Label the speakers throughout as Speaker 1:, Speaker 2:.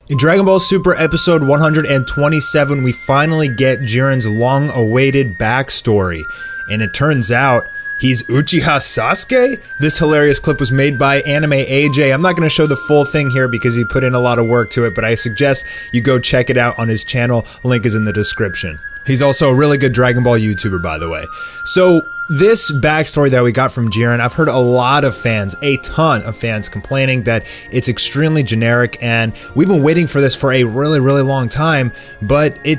Speaker 1: In Dragon Ball Super episode 127, we finally get Jiren's long-awaited backstory, and it turns out he's Uchiha Sasuke? This hilarious clip was made by Anime AJ. I'm not going to show the full thing here because he put in a lot of work to it, but I suggest you go check it out on his channel. Link is in the description. He's also a really good Dragon Ball YouTuber, by the way. So, this backstory that we got from Jiren, I've heard a lot of fans, a ton of fans, complaining that it's extremely generic, and we've been waiting for this for a really, really long time, but it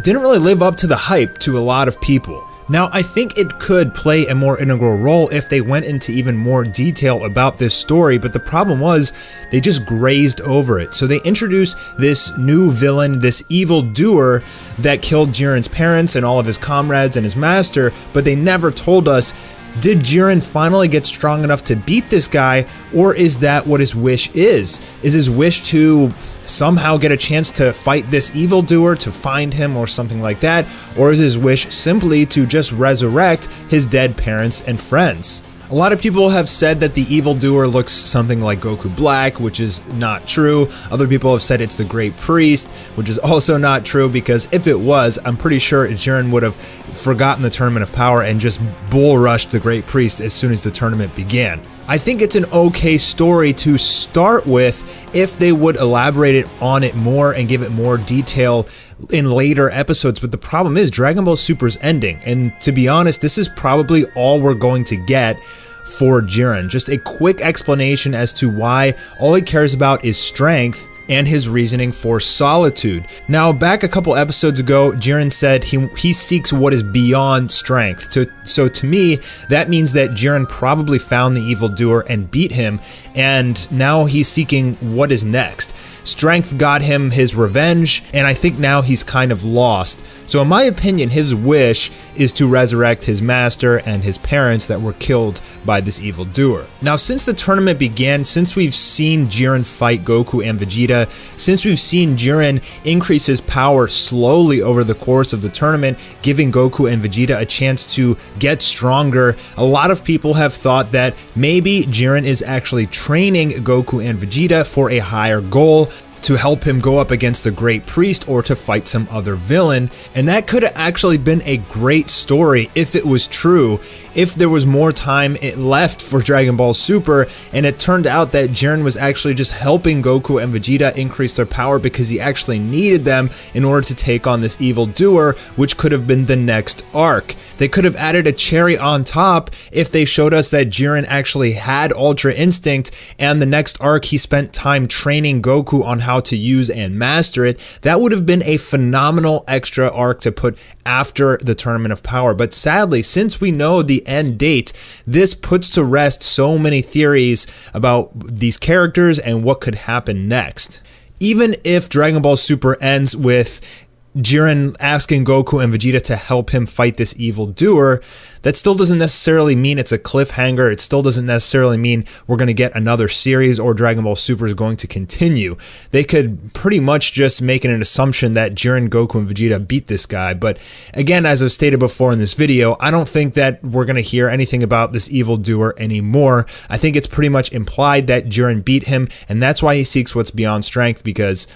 Speaker 1: didn't really live up to the hype to a lot of people. Now, I think it could play a more integral role if they went into even more detail about this story, but the problem was they just grazed over it. So they introduced this new villain, this evil doer that killed Jiren's parents and all of his comrades and his master, but they never told us, did Jiren finally get strong enough to beat this guy, or is that what his wish is? Is his wish to somehow get a chance to fight this evildoer, to find him or something like that? Or is his wish simply to just resurrect his dead parents and friends? A lot of people have said that the evildoer looks something like Goku Black, which is not true. Other people have said it's the Great Priest, which is also not true, because if it was, I'm pretty sure Jiren would have forgotten the Tournament of Power and just bull rushed the Great Priest as soon as the tournament began. I think it's an okay story to start with if they would elaborate on it more and give it more detail in later episodes, but the problem is Dragon Ball Super's ending, and to be honest, this is probably all we're going to get for Jiren. Just a quick explanation as to why all he cares about is strength and his reasoning for solitude. Now, back a couple episodes ago, Jiren said he seeks what is beyond strength. So to me, that means that Jiren probably found the evildoer and beat him, and now he's seeking what is next. Strength got him his revenge, and I think now he's kind of lost. So in my opinion, his wish is to resurrect his master and his parents that were killed by this evildoer. Now, since the tournament began, since we've seen Jiren fight Goku and Vegeta, since we've seen Jiren increase his power slowly over the course of the tournament, giving Goku and Vegeta a chance to get stronger, a lot of people have thought that maybe Jiren is actually training Goku and Vegeta for a higher goal, to help him go up against the Great Priest or to fight some other villain. And that could have actually been a great story if it was true, if there was more time left for Dragon Ball Super, and it turned out that Jiren was actually just helping Goku and Vegeta increase their power because he actually needed them in order to take on this evil doer, which could have been the next arc. They could have added a cherry on top if they showed us that Jiren actually had Ultra Instinct, and the next arc he spent time training Goku on how to use and master it. That would have been a phenomenal extra arc to put after the Tournament of Power. But sadly, since we know the end date, this puts to rest so many theories about these characters and what could happen next. Even if Dragon Ball Super ends with Jiren asking Goku and Vegeta to help him fight this evil doer, that still doesn't necessarily mean it's a cliffhanger. It still doesn't necessarily mean we're going to get another series or Dragon Ball Super is going to continue. They could pretty much just make an assumption that Jiren, Goku, and Vegeta beat this guy. But again, as I've stated before in this video, I don't think that we're going to hear anything about this evil doer anymore. I think it's pretty much implied that Jiren beat him, and that's why he seeks what's beyond strength, because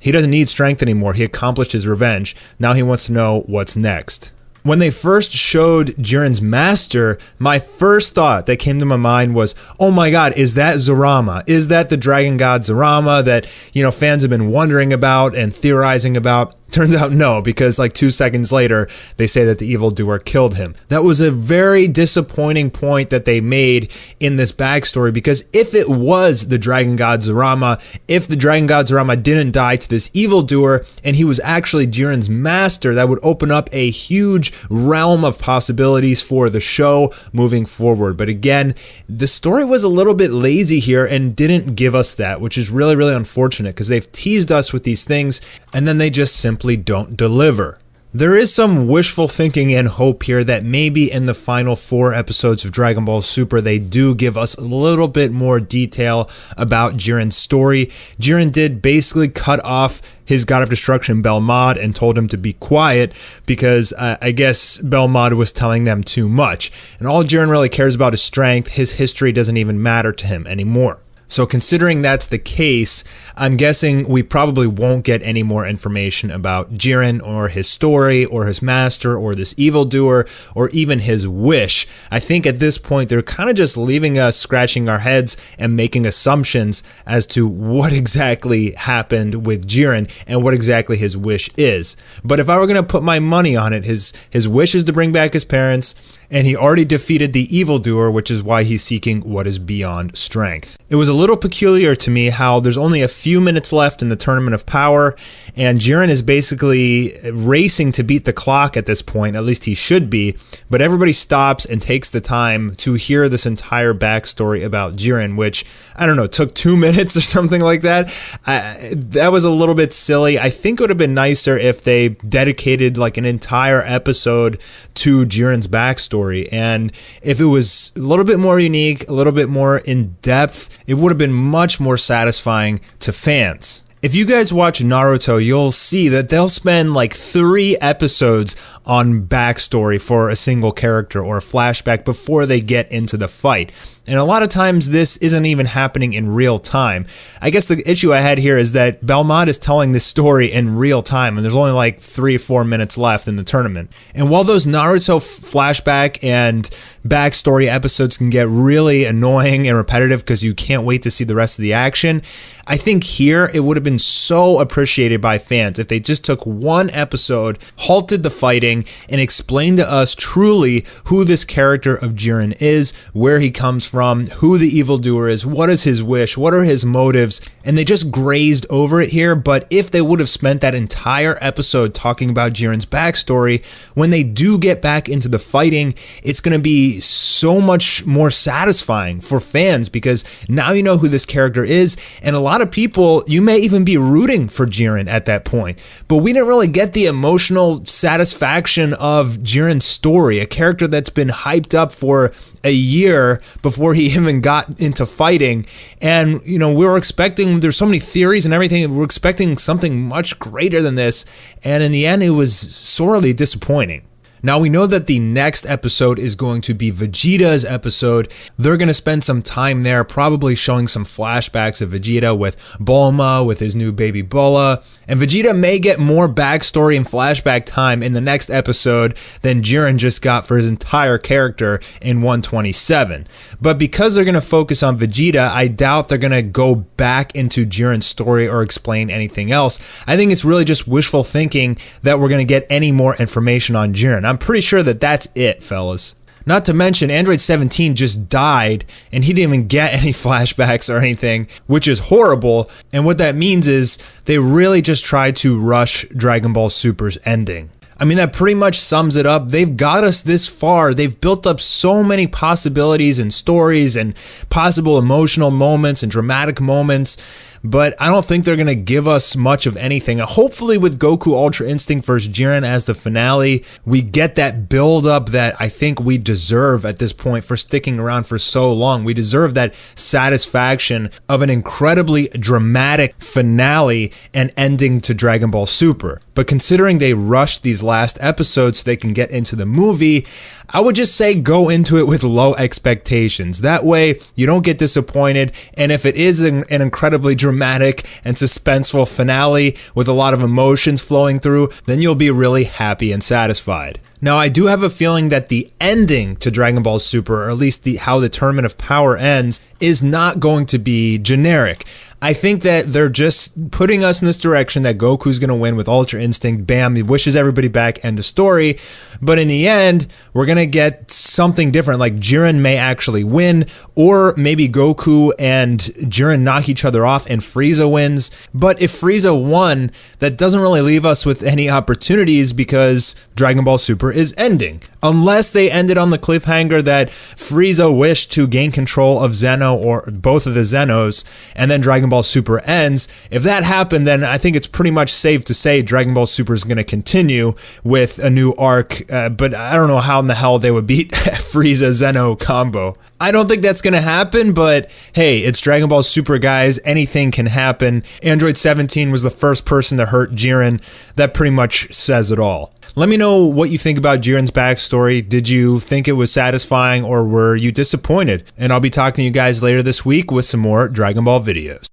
Speaker 1: he doesn't need strength anymore. He accomplished his revenge. Now he wants to know what's next. When they first showed Jiren's master, my first thought that came to my mind was, oh my god, is that Zorama? Is that the Dragon God Zorama that, fans have been wondering about and theorizing about? Turns out no, because like 2 seconds later, they say that the evildoer killed him. That was a very disappointing point that they made in this backstory, because if it was the Dragon God Zorama, if the Dragon God Zorama didn't die to this evildoer, and he was actually Jiren's master, that would open up a huge realm of possibilities for the show moving forward. But again, the story was a little bit lazy here and didn't give us that, which is really, really unfortunate, because they've teased us with these things, and then they just simply don't deliver. There is some wishful thinking and hope here that maybe in the final 4 episodes of Dragon Ball Super, they do give us a little bit more detail about Jiren's story. Jiren did basically cut off his God of Destruction, Belmod, and told him to be quiet because I guess Belmod was telling them too much. And all Jiren really cares about is strength. His history doesn't even matter to him anymore. So considering that's the case, I'm guessing we probably won't get any more information about Jiren or his story or his master or this evildoer or even his wish. I think at this point they're kind of just leaving us scratching our heads and making assumptions as to what exactly happened with Jiren and what exactly his wish is. But if I were going to put my money on it, his wish is to bring back his parents, and he already defeated the evildoer, which is why he's seeking what is beyond strength. It was a little peculiar to me how there's only a few minutes left in the Tournament of Power, and Jiren is basically racing to beat the clock at this point, at least he should be, but everybody stops and takes the time to hear this entire backstory about Jiren, which, I don't know, took 2 minutes or something like that. That was a little bit silly. I think it would have been nicer if they dedicated like an entire episode to Jiren's backstory. And if it was a little bit more unique, a little bit more in depth, it would have been much more satisfying to fans. If you guys watch Naruto, you'll see that they'll spend like 3 episodes on backstory for a single character or a flashback before they get into the fight. And a lot of times this isn't even happening in real time. I guess the issue I had here is that Belmont is telling this story in real time and there's only like 3 or 4 minutes left in the tournament. And while those Naruto flashback and backstory episodes can get really annoying and repetitive because you can't wait to see the rest of the action, I think here it would have been so appreciated by fans if they just took one episode, halted the fighting, and explained to us truly who this character of Jiren is, where he comes from, who the evildoer is, what is his wish, what are his motives, and they just grazed over it here. But if they would have spent that entire episode talking about Jiren's backstory, when they do get back into the fighting, it's going to be so much more satisfying for fans because now you know who this character is, and a lot of people, you may even be rooting for Jiren at that point. But we didn't really get the emotional satisfaction of Jiren's story, a character that's been hyped up for a year before he even got into fighting. And, you know, we were expecting, there's so many theories and everything, we were expecting something much greater than this. And in the end, it was sorely disappointing. Now we know that the next episode is going to be Vegeta's episode. They're going to spend some time there, probably showing some flashbacks of Vegeta with Bulma, with his new baby Bola. And Vegeta may get more backstory and flashback time in the next episode than Jiren just got for his entire character in 127. But because they're going to focus on Vegeta, I doubt they're going to go back into Jiren's story or explain anything else. I think it's really just wishful thinking that we're going to get any more information on Jiren. I'm pretty sure that that's it, fellas. Not to mention, Android 17 just died, and he didn't even get any flashbacks or anything, which is horrible. And what that means is they really just tried to rush Dragon Ball Super's ending. I mean, that pretty much sums it up. They've got us this far. They've built up so many possibilities and stories and possible emotional moments and dramatic moments, but I don't think they're going to give us much of anything. Hopefully with Goku Ultra Instinct vs. Jiren as the finale, we get that build up that I think we deserve at this point for sticking around for so long. We deserve that satisfaction of an incredibly dramatic finale and ending to Dragon Ball Super. But considering they rushed these last episodes so they can get into the movie, I would just say go into it with low expectations. That way you don't get disappointed, and if it is an incredibly dramatic and suspenseful finale with a lot of emotions flowing through, then you'll be really happy and satisfied. Now, I do have a feeling that the ending to Dragon Ball Super, or at least how the Tournament of Power ends, is not going to be generic. I think that they're just putting us in this direction that Goku's going to win with Ultra Instinct. Bam, he wishes everybody back, end of story. But in the end, we're going to get something different. Like Jiren may actually win, or maybe Goku and Jiren knock each other off and Frieza wins. But if Frieza won, that doesn't really leave us with any opportunities because Dragon Ball Super is ending. Unless they ended on the cliffhanger that Frieza wished to gain control of Zeno or both of the Zenos, and then Dragon Ball Super ends. If that happened, then I think it's pretty much safe to say Dragon Ball Super is going to continue with a new arc, but I don't know how in the hell they would beat Frieza-Zeno combo. I don't think that's going to happen, but hey, it's Dragon Ball Super, guys. Anything can happen. Android 17 was the first person to hurt Jiren. That pretty much says it all. Let me know what you think about Jiren's backstory. Did you think it was satisfying or were you disappointed? And I'll be talking to you guys later this week with some more Dragon Ball videos.